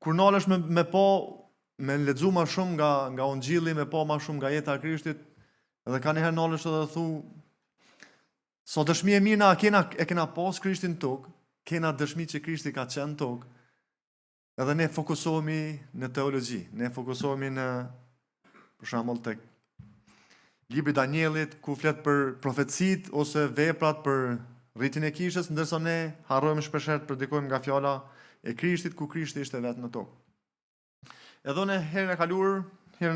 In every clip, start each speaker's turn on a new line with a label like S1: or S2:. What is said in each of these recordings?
S1: Kur nalesh me lexu më shumë nga Ungjilli, me po më shumë nga jeta e Krishtit, edhe ka njëherë nalesh edhe thu, so dëshmi e mirë na kena pas Krishtin tokë, kena dëshmi që Krishti ka qenë tokë, edhe ne fokusohemi në teologji, ne fokusohemi në, për shembull, tek libri Danielit, ku flet për profecit ose veprat për rritin e kishës, ndërsa ne harrojmë shpeshherë të predikojmë nga fjala e Krishtit, ku Krishti ishte vetë në tokë. Edhe në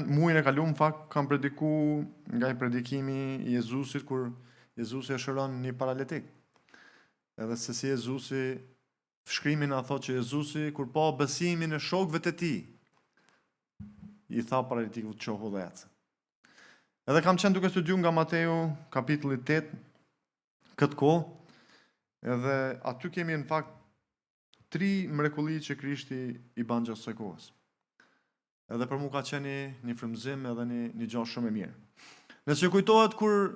S1: muajin e kaluar, në fakt, kam prediku nga i predikimi i Jezusit, kur Jezusi e shëron një paraletik. Edhe se si Jezusi, shkrimi na thotë që Jezusi, kur pa besimin e shokëve të tij, i tha paraletikut qohu dhe ecë. Edhe kam qenë duke studiu nga Mateu, kapitulli 8, këtë kohë, edhe aty kemi në fakt 3 mrekulli që Krishti i ban gjatë kësaj kohës. Edhe për mua ka qenë një frymëzim edhe një gjë shumë e mirë. Nëse ju kujtohet kur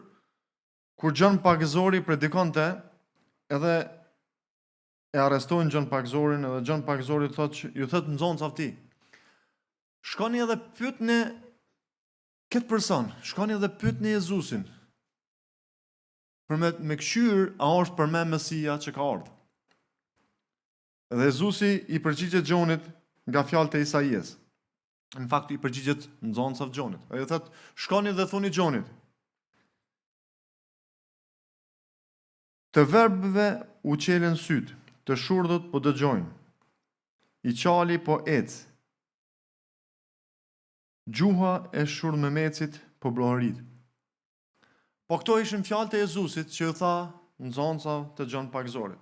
S1: Gjon Pagëzori predikonte, edhe e arrestojnë Gjon Pagëzorin, edhe Gjon Pagëzori ju thotë nxënësve të tij, shkoni edhe pyetni këtë person, shkoni edhe pyetni Jezusin, për me këshyr a është për me Mesia që ka ardhur. Dhe Jezusi i përgjigjet Gjonit nga fjalët e Isaias. Në fakt i përgjigjet nxënësve Gjonit. Ai thotë, shkoni dhe thoni Gjonit, të verbëve u qelen syt, të shurdhët po dëgjojnë, i qali po ecë, gjuha e shurmëmecit po brohërit. Po këto ishin fjalët e Jezusit që u tha nxënësve të Gjon Pagëzorit.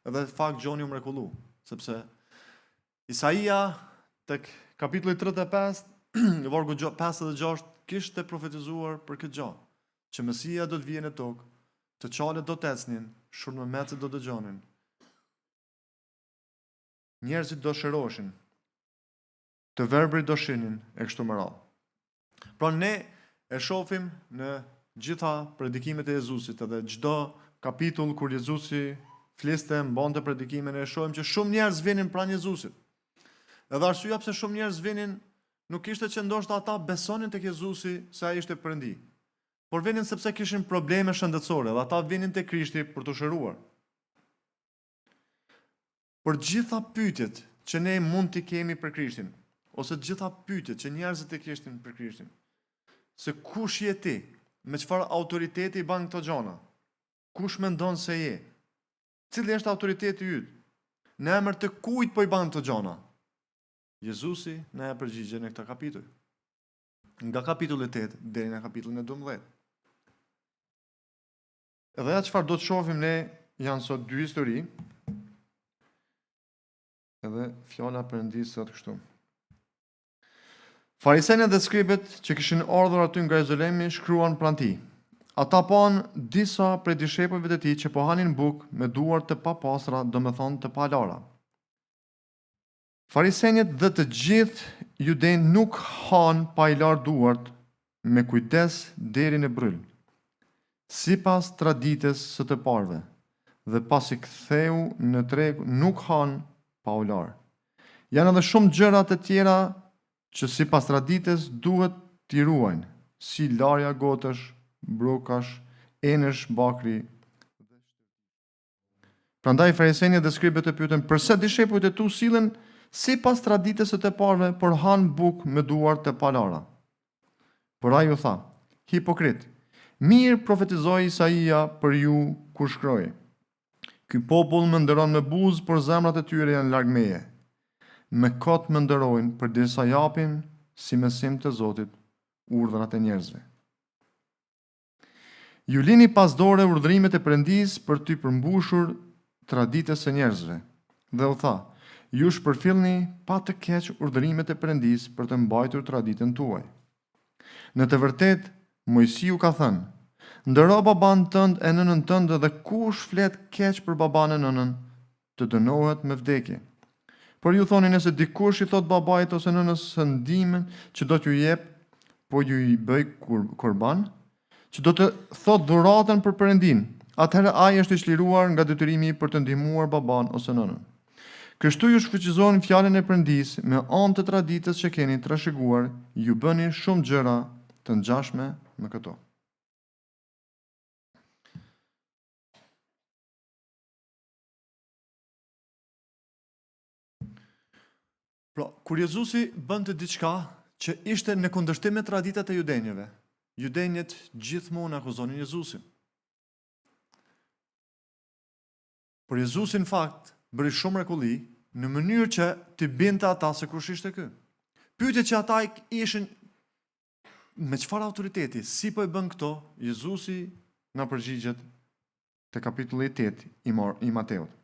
S1: Edhe fakt Gjoni u mrekullu, sepse Isaia tek kapitulli 35, vargu 56, kishte profetizuar për këtë gjë, që Mesia do të vijë në tokë, të çalet do të ecnin, shurmëmecët do dëgjonin, njerëzit do shëroshin, të verbrit do shinin e kështu me radhë. Pra ne e shohim në gjitha predikimet e Jezusit, edhe çdo kapitull kur Jezusi fliste, mbante predikimin, e shohim që shumë njerëz vinin pranë Jezusit. Edhe arsyeja pse shumë njerëz vinin nuk ishte që ndoshta ata besonin tek Jezusi se ai ishte Perëndi, por vinin sepse kishin probleme shëndetësore, dhe ata vinin tek Krishti për të shëruar. Por gjitha pyetjet që ne mund t'i kemi për Krishtin, ose gjitha pyetjet që njerëzit e kishin për Krishtin, se kush je ti, me çfarë autoriteti i bën këto gjëra, kush mendon se je, cili është autoriteti yt, në emër të kujt po i bën këto gjëra, Jezusi na e përgjigje në këtë kapitull, nga kapitulli 8 deri në kapitullin e 12. Edhe atë çfarë do të shohim ne janë sot dy histori. Edhe fjala Perëndis sot kështu. Farisenët dhe skribet që kishin ardhur aty nga Jeruzalemi shkruan pranë tij. Ata pan disa prej dishepujve të tij që po hanin bukë me duar të papastra, domethënë të palara. Farisenët dhe të gjithë judenë nuk han pa i larë duart me kujdes deri në bryl, sipas traditës së të parëve, dhe pasi ktheu në treg nuk han pa u larë. Janë edhe shumë gjëra të tjera që sipas traditës duhet t'i ruajnë, si larja gotësh, brukash, enësh, bakri. Prandaj farisenët dhe skribet e pyetën pse dishepujt e tu sillen sipas traditës së të parëve, por han bukë me duar të palara. Por ai u tha: hipokrit, mirë profetizoi Isaia për ju kur shkroi: ky popull më ndëron me buzë, por zemrat e tyre janë larg meje. Me kot më ndërojnë, përderisa japin si mesim të Zotit urdhrat e njerëzve. Ju lini pas dore urdhrimet e Perëndis për t'y përmbushur traditës së njerëzve. Dhe u tha: ju shpërfillni pa të keq urdhrimet e Perëndis për të mbajtur traditën tuaj. Në të vërtetë, Mojsiu ka thënë: ndëro baban tënd e nënën tënde, dhe kush flet keq për baban e nënën, të dënohet me vdekje. Por ju thoni, nëse dikush i thot babait ose nënës së ndihmën që do t'ju jep, po ju i bëj kurban, që do të thot dhuratën për Perëndin, atëherë ai është i çliruar nga detyrimi për të ndihmuar baban ose nënën. Kështu ju shfuqizoni fjalën e Perëndis me anë të traditës që keni trashëguar, ju bëni shumë gjëra të ngjashme me këto. Pra, kur Jezusi bënte diçka që ishte në kundërshtim me traditat e judenjëve, judenjët gjithmonë akuzonin Jezusin. Por Jezusi në fakt bëri shumë mrekulli në mënyrë që t'i binte ata se kush ishte ky. Pyetjet që ata ishin me çfarë autoriteti, si po e bën këto, Jezusi na përgjigjet te kapitulli 8 i Mateut.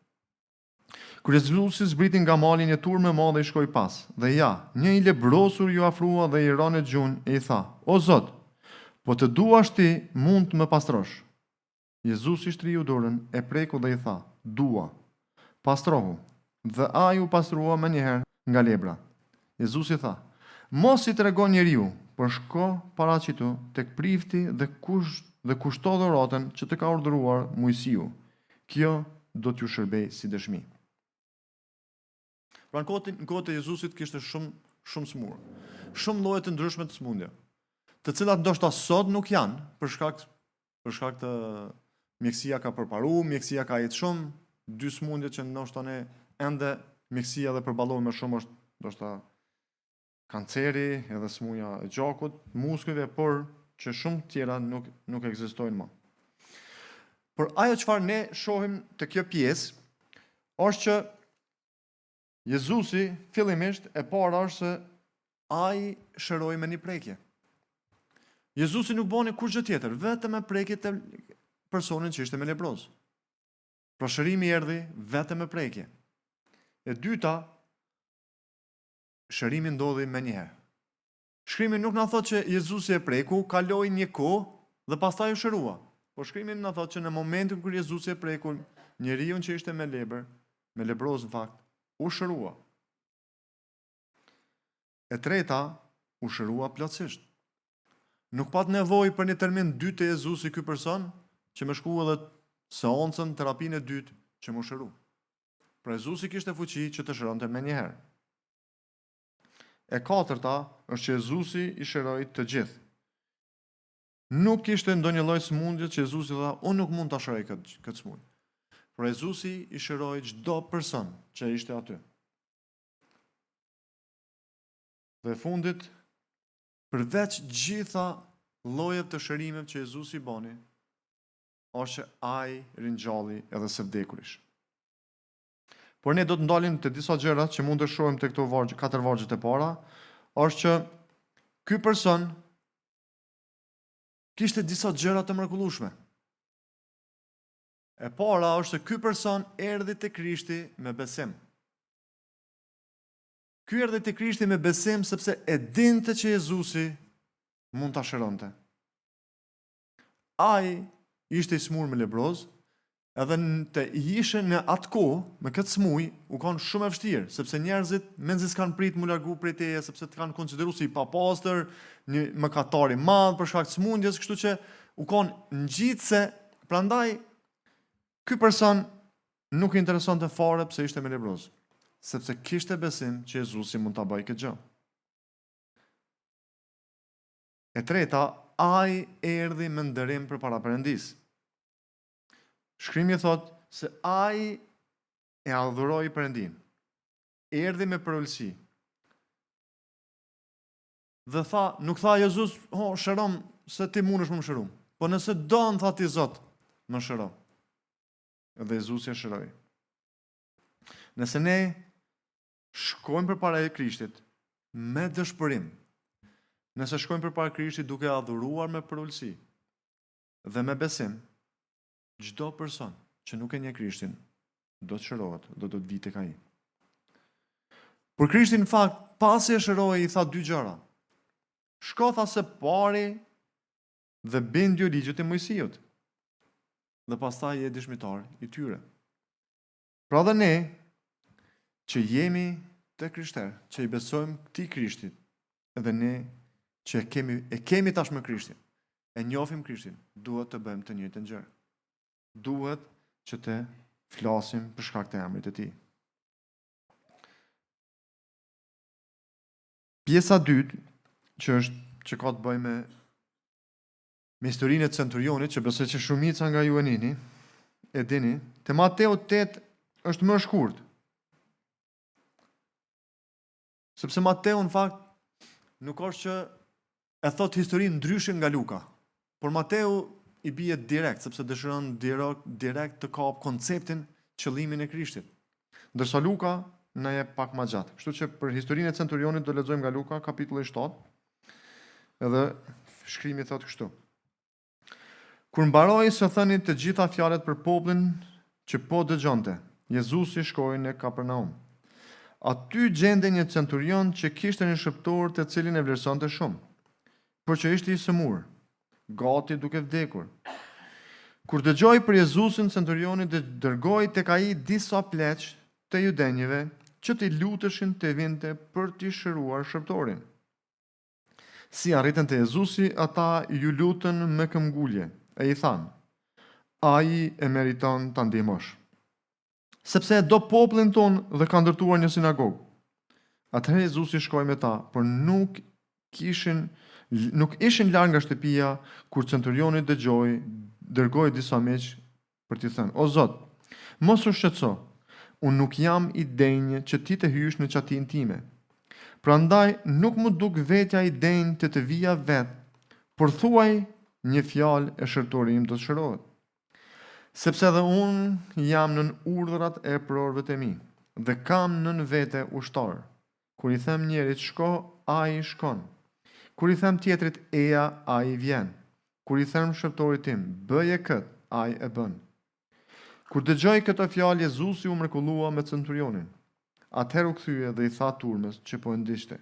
S1: Kur Jezusi zbriti nga mali, një turmë e madhe i shkoi pas, dhe ja, një i lebrosur ju afrua dhe i rënë gjunjë e i tha: o Zot, po të duash ti, mund të më pastrosh. Jezusi shtriu dorën, e preku dhe i tha: dua, pastrohu. Dhe ai u pastrua menjëherë nga lebra. Jezusi tha: mos i tregon njeriu, por shko paraqitu tek prifti dhe kushto dhuratën që të ka urdhëruar Mojsiu. Kjo do t'ju shërbej si dëshmi. Pra në kohën e Jezusit kishte shumë smur, shumë lloje të ndryshme të smundje, të cilat ndoshta sot nuk janë, për shkak të mjekësia ka përparuar, mjekësia ka jetë shumë, dy smundje që ndoshta ne ende mjekësia dhe përballohet më shumë është ndoshta kanceri, edhe smuja e gjakut, muskujve, por që shumë tjera nuk ekzistojnë më. Por ajo çfarë ne shohim te kjo pjesë është që Jezusi fillimisht e para është se ai shëroi me një prekje. Jezusi nuk bëni kurrë gjë tjetër, vetëm me prekje të personin që ishte me lebroz. Pra shërimi erdhi vetëm me prekje. E dyta, shërimi ndodhi me njëherë. Shkrimi nuk na thot që Jezusi e preku, kaloi një kohë dhe pastaj u shërua. Po shkrimi na thot që në momentin kur Jezusi e preku njeriu që ishte me lebër, me lebroz në fakt, u shërua. E treta, u shërua plotësisht. Nuk pat nevojë për një termin dytë të Jezusi ky person, që më shku edhe seancën, terapinë e dytë që më shëru. Pra Jezusi kishte fuqi që të shëronte me njëherë. E katërta është që Jezusi i shëroi të gjithë. Nuk kishte ndonjë lloj sëmundje që Jezusi tha, unë nuk mund ta shëroj këtë sëmundje. Por Jezusi i shëroi çdo person që ishte aty. Dhe fundit, përveç gjitha llojet të shërimeve që Jezusi bani, është që ai ringjalli edhe së vdekurisht. Por ne do të ndalim të disa gjëra që mund të shohim te këto vargje, 4 vargjet e para, është që ky person kishte disa gjëra të mrekullueshme. E para është se ky person erdhi te Krishti me besim. Ky erdhi te Krishti me besim sepse e dinte që Jezusi mund ta shëronte. Ai ishte i smur me lebroz, edhe të ishe në atë kohë, me këtë smuj, u kanë shumë e vështirë, sepse njerëzit menzi s'kan prit mu largu prej teje, sepse të kanë konsideru si papastër, një mëkatar i madh për shkak të smundjes, kështu që u kanë ngjitse, prandaj ky person nuk i interesonte fare pse ishte me lebroz, sepse kishte besim që Jezusi mund ta bëjë këtë gjë. E treta, ai erdhi me nderim përpara Perëndis. Shkrimi thot se ai e adhuroi Perëndin. Erdhi me përulësi. Dhe tha, nuk tha Jezus, shërom se ti mundesh më shërum. Po nëse don, tha ti Zot, më shëro. Dhe Jezusi e shëroi. Nëse ne shkojmë përpara e Krishtit me dëshpërim, nëse shkojmë përpara Krishtit duke adhuruar me përulësi dhe me besim, çdo person që nuk e njeh Krishtin do të shërohet, do të vijë tek ai. Por Krishti në fakt pasi e shëroi i tha 2 gjëra. Shko tha se pari dhe bindju ligjit të Mojsiut. Dhe pastaj je dëshmitar i tyre. Pra dhe ne që jemi të krishterë, që i besojmë këtij Krishtit, edhe ne që e kemi tashmë Krishtin, e njohim Krishtin, duhet të bëjmë të njëjtën gjë. Duhet që të flasim për shkak të emrit të tij. Pjesa dytë, që ka të bëjë me historinë e centurionit, që besoj që shumica nga ju e dini, te Mateu 8 është më shkurt. Sepse Mateu në fakt nuk është që e thot historinë ndryshe nga Luka, por Mateu i bie direkt, sepse dëshiron direkt të kap konceptin, qëllimin e Krishtit. Ndërsa Luka na jep pak më gjatë. Kështu që për historinë e centurionit do lexojmë nga Luka, kapitulli 7. Edhe shkrimi thot kështu. Kur mbaroi së thëni të gjitha fjalët për popullin që po dëgjonte, Jezusi shkoi në Kapernaum. Aty gjende një centurion që kishte një shëptor të cilin e vlerësonte shumë, por që ishte i sëmur, gati duke vdekur. Kur dëgjoi për Jezusin, centurioni dërgoi tek ai disa pleq të judenjve që t'i luteshin të vinte për t'i shëruar shëptorin. Si arritën te Jezusi, ata ju lutën me këmbgulje e i thanë: ai e meriton ta ndihmosh, sepse do popullin ton dhe ka ndërtuar një sinagogë. Atëherë Jezusi shkoi me ta, por nuk ishin larg nga shtëpia kur centurioni dërgoi disa meq për t'i thënë: O Zot, mos u shqetëso, unë nuk jam i denjë që ti të hysh në qatin time. Prandaj nuk më duk vetja i denjë të vija vet, por thuaj një fjalë e shërtori im do të shërohet. Sepse edhe unë jam nën urdhrat e prorëve të mi, dhe kam nën vete ushtar. Kur i them njerit shko, ai shkon. Kur i them tjetrit eja, ai vjen. Kur i them shëptorit tim, bëje kët, ai e bën. Kur dëgjoi këtë fjalë, Jezusi u mrekullua me centurionin. Atëherë u kthye dhe i tha turmës që po e ndiqte: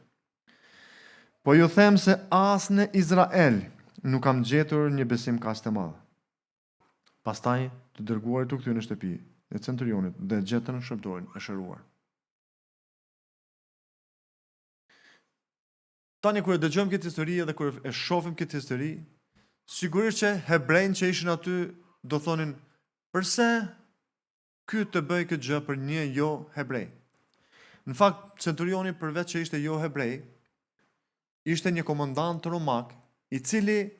S1: Po ju them se as në Izrael nuk kam gjetur një besim kaq të madh. Pastaj të dërguarit u kthye në shtëpi e centurionit dhe gjetën shërbëtorin e shëruar. Tani kur e dëgjojmë këtë histori dhe kur e shohim këtë histori, sigurisht që hebrejnë që ishin aty do thonin: "Përse ky të bëj këtë gjë për një jo hebrej?" Në fakt, centurioni përveç që ishte jo hebrej, ishte një komandant romak, i cili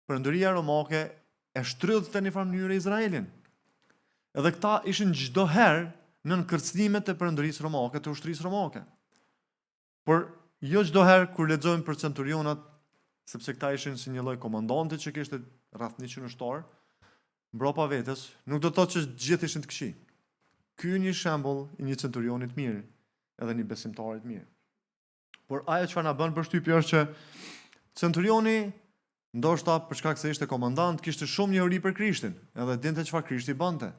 S1: Perëndëria romake e shtrydhte në një farë mënyrë Izraelin. Edhe këta ishin çdo herë nën kërcënimet e Perëndërisë romake, të ushtrisë romake. Por jo çdo herë kur lexojmë për centurionat, sepse këta ishin si një lloj komandanti që kishte rreth 100 ushtar mbrapa vetes, nuk do të thotë që gjithë ishin të këqij. Ky një shembull i një centurioni të mirë, edhe një besimtari të mirë. Por ajo çfarë na bën përshtypje është që centurioni, ndoshta për shkak se ishte komandant, kishte shumë njohuri për Krishtin, edhe dinte çfarë Krishti bënte.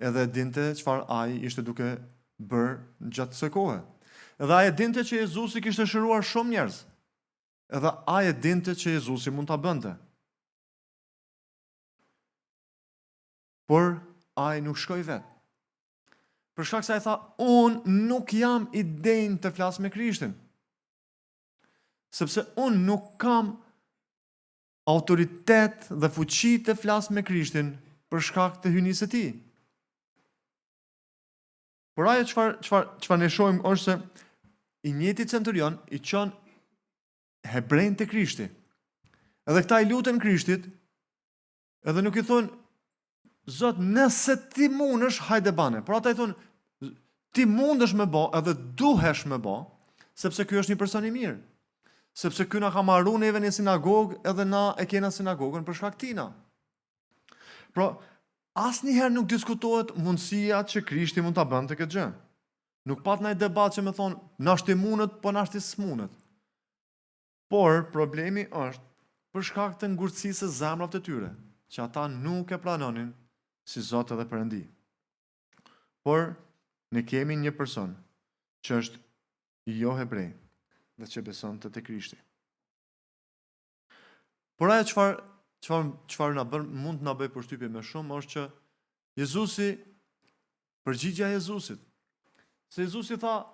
S1: Edhe dinte çfarë ai ishte duke bërë gjatë kësaj kohe. Edhe ai dinte që Jezusi kishte shëruar shumë njerëz. Edhe ai dinte që Jezusi mund ta bënte. Por ai nuk shkoi vetë. Për shkak se ai tha: "Unë nuk jam i denjë të flas me Krishtin. Sepse unë nuk kam autoritet dhe fuqi të flas me Krishtin për shkak të hyjnisë së tij." Por ajo çfarë ne shohim është se i njëjti centurion i çon hebrejnë te Krishti. Edhe këta i lutën Krishtit, edhe nuk i thonë: "Zot, nëse ti mundesh, hajde bane." Por ata i thonë: "Ti mundesh me bë, edhe duhesh me bë, sepse ky është një person i mirë. Sepse ky na ka marrë neve në sinagogë, edhe na e kena sinagogën për shkak tina." Pra, asnjëherë nuk diskutohet mundësia që Krishti mund ta bënte këtë gjë. Nuk pat ndaj debat që më thonë: "Na shti mundet, po na shti s'mundet." Por problemi është për shkak të ngurtësisë së zemrave të tyre, që ata nuk e pranonin si Zot edhe Perëndi. Por ne kemi një person që është jo hebrej dhe që beson te Krishti. Por ajo çfarë na bën mund të na bëj përshtypje më shumë është që Jezusi, përgjigjja e Jezusit, se Jezusi tha: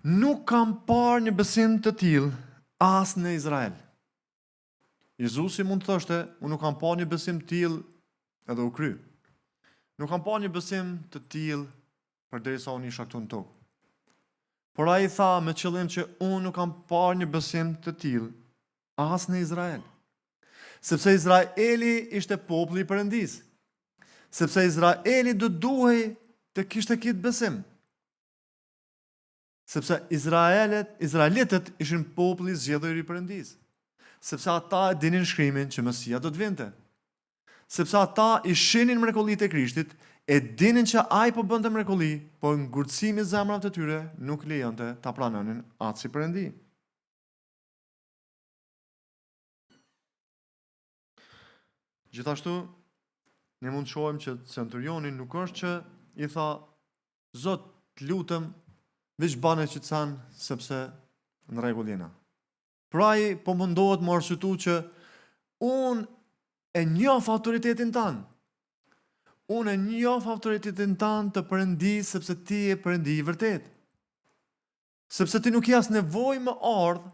S1: "Nuk kam parë një besim të tillë as në Izrael." Jezusi mund të thoshte: "Unë nuk kam parë një besim të tillë edhe u kry. Nuk kam parë një besim të tillë përderisa unë isha këtu në tokë." Por ai tha me qëllim që unë nuk kam parë një besim të tillë as në Izrael. Sepse Izraeli ishte populli i Perëndisë. Sepse Izraeli do duhej të kishte këtë besim. Sepse Izraelitët ishin populli i zgjedhur i Perëndisë. Sepse ata e dinin shkrimin që Mesia do të vinte. Sepse ata i shihnin mrekullitë e Krishtit, e dinin që ai po bënte mrekulli, por ngurtësimi i zemrave të tyre nuk lejonte ta pranonin atë si Perëndi. Gjithashtu, ne mund të shohim që centurioni nuk është që i tha: "Zot, të lutem, veç bane që të sanë, sepse në rregull jena." Pra ai po mundohet më arsyetu që unë e njoh autoritetin tanë. Unë e njoh autoritetin tanë të Perëndisë, sepse ti je Perëndi i vërtet. Sepse ti nuk ke as nevojë më ardh,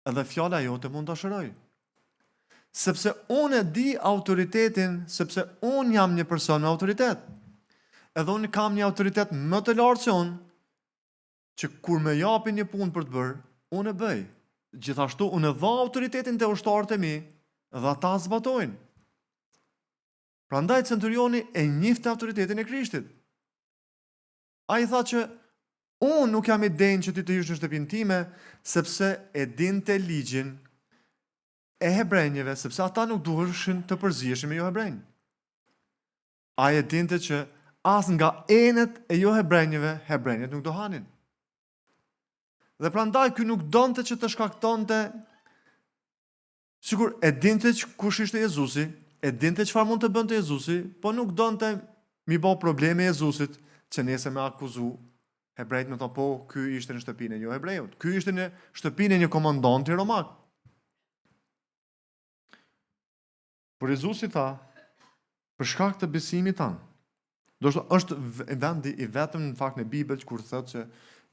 S1: edhe fjala jote mund ta shëroj. Sepse unë e di autoritetin, sepse unë jam një person me autoritet. Edhe unë kam një autoritet më të lartë se unë, që kur më japin një punë për të bërë, unë e bëj. Gjithashtu unë e dha autoritetin te ushtarët e mi, dhe ata zbatojnë. Prandaj centurioni e njihte autoritetin e Krishtit. Ai tha që unë nuk jam i denjë që ti të hysh në shtëpinë time, sepse e dinte ligjin e hebrejve, sepse ata nuk duheshin të përziheshin me jo hebrejnë. Ai e dinte që as nga enet e jo hebrejve, hebrejët nuk do hanin. Dhe prandaj ky nuk donte që të shkaktonte, sikur e dinte që kush ishte Jezusi, e dinte çfarë mund të bënte Jezusi, po nuk donte mi bë probleme Jezusit që nese me akuzu Hebrejt me thonë, po, ky ishte në shtëpinë e jo hebreut. Ky ishte në shtëpinë e një komandanti romak. Por Jezusi tha, për shkak të besimit tanë, është vendi i vetëm në fakt në Bibël kur thotë që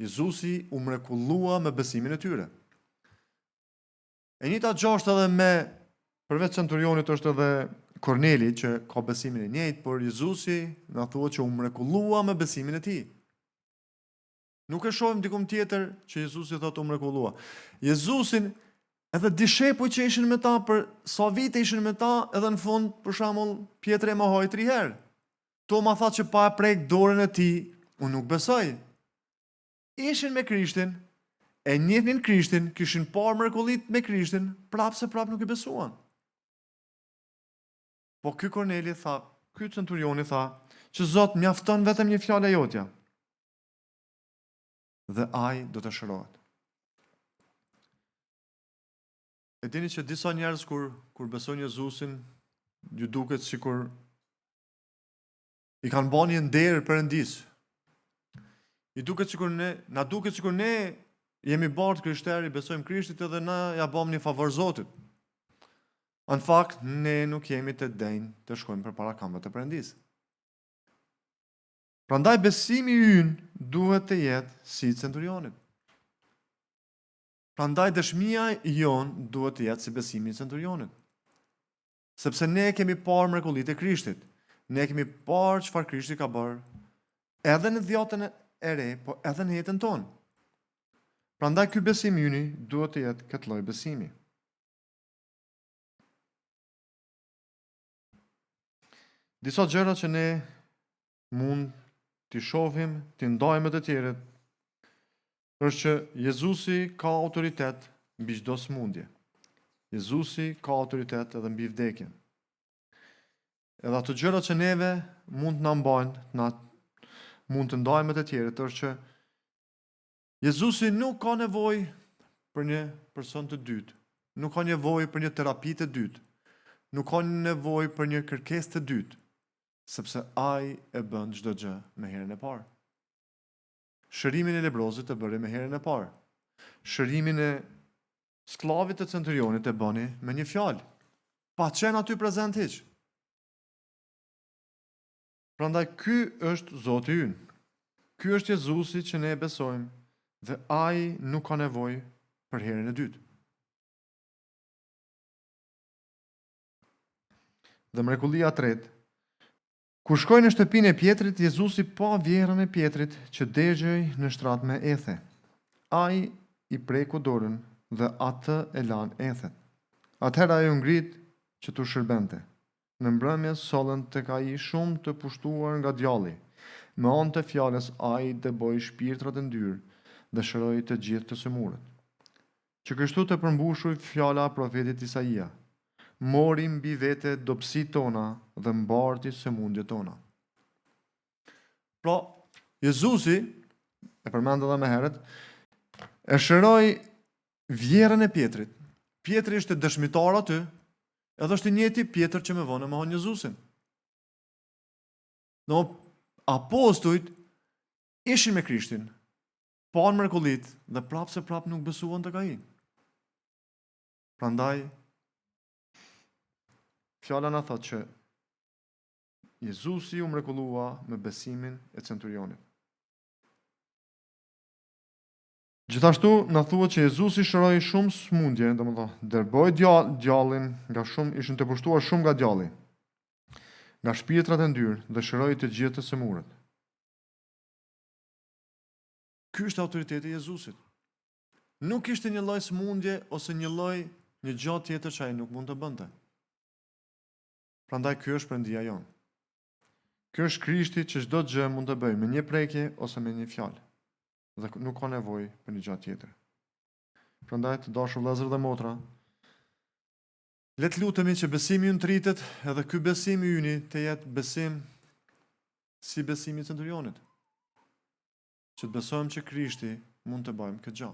S1: Jezusi u mrekullua me besimin e tyre. E njëjta gjashtë edhe me, përveç centurionit është edhe Korneli që ka besimin e njëjtë, por Jezusi na thua që u mrekullua me besimin e tij. Nuk e shohim dikum tjetër që Jezusi thotë u mrekullua. Jezusin edhe dishepujt që ishin me ta për sa vite ishin me ta, edhe në fund për shembull Pjetri e mohoi 3 herë. Toma tha që pa e prek dorën e tij, unë nuk besoj. Ishin me Krishtin, e njehnin Krishtin, kishin parë mrekullit me Krishtin, prapë nuk i besuan. Po ky Korneli tha, ky centurioni tha, që Zot mjafton vetëm një fjalë e jotja. Dhe ai do të shërohet. E dini që disa njerëz kur besojnë Jezusin, ju duket sikur i kanë bërë një nder Perëndis. Na duket sikur ne jemi bardh krishterë, besojmë Krishtit edhe na ja bëm një favor Zotit. Në fakt, ne nuk jemi të denjë të shkojmë përpara këmbëve të Perëndis. Prandaj besimi ynë duhet të jetë si centurionit. Prandaj dëshmia jonë duhet të jetë si besimi i centurionit. Sepse ne kemi parë mrekullitë e Krishtit. Ne kemi parë çfarë Krishti ka bërë, edhe në dhjatën e re, po edhe në jetën tonë. Prandaj ky besim yni duhet të jetë këtë lloj besimi. Disa gjëra që ne mund t'i shohim, t'i ndajmë të tjerët, është që Jezusi ka autoritet mbi çdo smundje. Jezusi ka autoritet edhe mbi vdekjen. Edhe ato gjëra që neve mund të na mbajnë, mund të ndajmë të tjerët, është që Jezusi nuk ka nevojë për një person të dytë, nuk ka nevojë për një terapi të dytë, nuk ka nevojë për një kërkesë të dytë, sepse ai e bën çdo gjë me herën e parë. Shërimin e lebrozit e bëri me herën e parë. Shërimin e sklavit të centurionit e bëni me një fjalë, pa qenë aty prezant hiç. Prandaj ky është Zoti ynë. Ky është Jezusi që ne besojmë dhe ai nuk ka nevojë për herën e dytë. Dhe mrekullia e tretë, kur shkoi në shtëpinë e Pjetrit, Jezusi pa vjerën e Pjetrit që dëgjoi në shtrat me ethe. Ai i preku dorën dhe atë e lan ethet. Atëherë ai u ngrit që t'u shërbente. Në mbrëmje sollën tek ai shumë të pushtuar nga djalli. Me anë të fjalës ai dëboi shpirtrat e ndyrë dhe shëroi të gjithë të sëmurët. Që kështu të përmbushuj fjala profetit Isaia. Mori mbi vete dobësitë tona dhe mbarti sëmundjet tona. Pra, Jezusi, e përmend edhe më herët, e shëroi vjerën e Pjetrit. Pjetri ishte dëshmitar aty, edhe është i njëjti Pjetër që më vonë mohon Jezusin. No, apostujt ishin me Krishtin, panë mrekullit dhe prapë nuk besuan tek ai. Prandaj fjala na thotë që Jezusi u mrekullua me besimin e centurionit. Gjithashtu na thuhet që Jezusi shëroi shumë smundje, domethënë dërboi djallin nga shumë, ishin të pushtuar shumë nga djalli, nga shpirtrat e ndyrë dhe shëroi të gjithë të sëmurët. Ky është autoriteti i Jezusit. Nuk ishte një lloj smundje ose një gjë tjetër që ai nuk mund të bënte. Prandaj ky është perëndia jon. Ky është Krishti që çdo gjë mund të bëjë me një prekje ose me një fjalë. Dhe nuk ka nevojë për një gjë tjetër. Prandaj të dashur vëllezër dhe motra, le të lutemi që besimi ynë të rritet, edhe ky besim i yni të jetë besim si besimi i centurionit. Që të besojmë që Krishti mund të bëjmë këtë gjë.